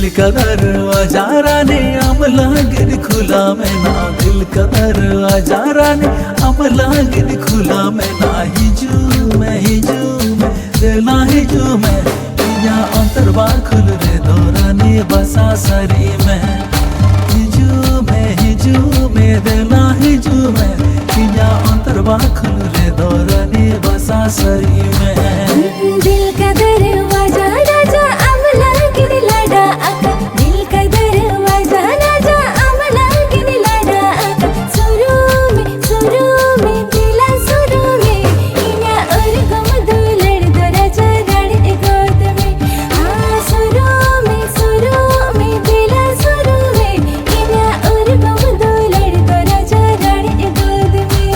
दिल का दरवाजा रानी अमला गिर खुला में ना, दिल का दरवाजा रानी अमला गिर खुला में ना। हिजू में दिला हिजू में या अंतरबा खुल रे दो रानी बसा सरी में। हिजू में दिला हिजू में या अंतरबा खुल रे दो रानी बसा सरी में। दिल का दरवाजा राजा अमला गिर लाडा आका, दिल का दरवाजा राजा अमला गिर लाडा आका। सुरू में दिला सुरू में इना और गम दुलड़ दो राजा रानी गोद में। हाँ सुरू में दिला सुरू में इना और गम दुलड़ दो राजा रानी गोद में।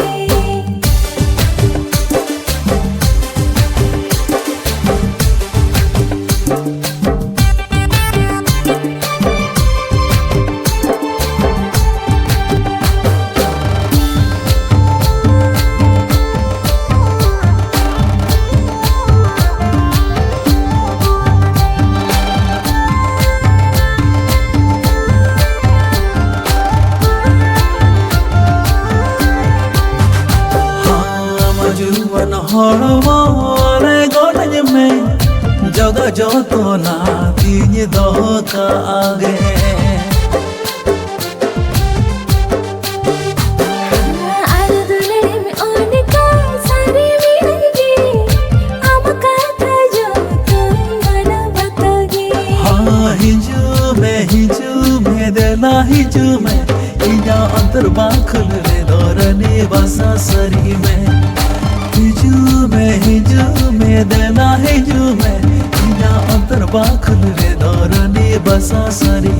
जुवन हड़वारे गलज में जगह जो तो ना तीन दो का आगे। आलू दुलड़े में उनका सारे मिलेंगे, अब का था जो तुम बना बताओगे। हाँ हिजू में देना हिजू में इया अंतर बाखल रे दौरने बसा सरी में। हिजू में देना हिजू में इया अंतर बाखल रे दौरने बसा सरी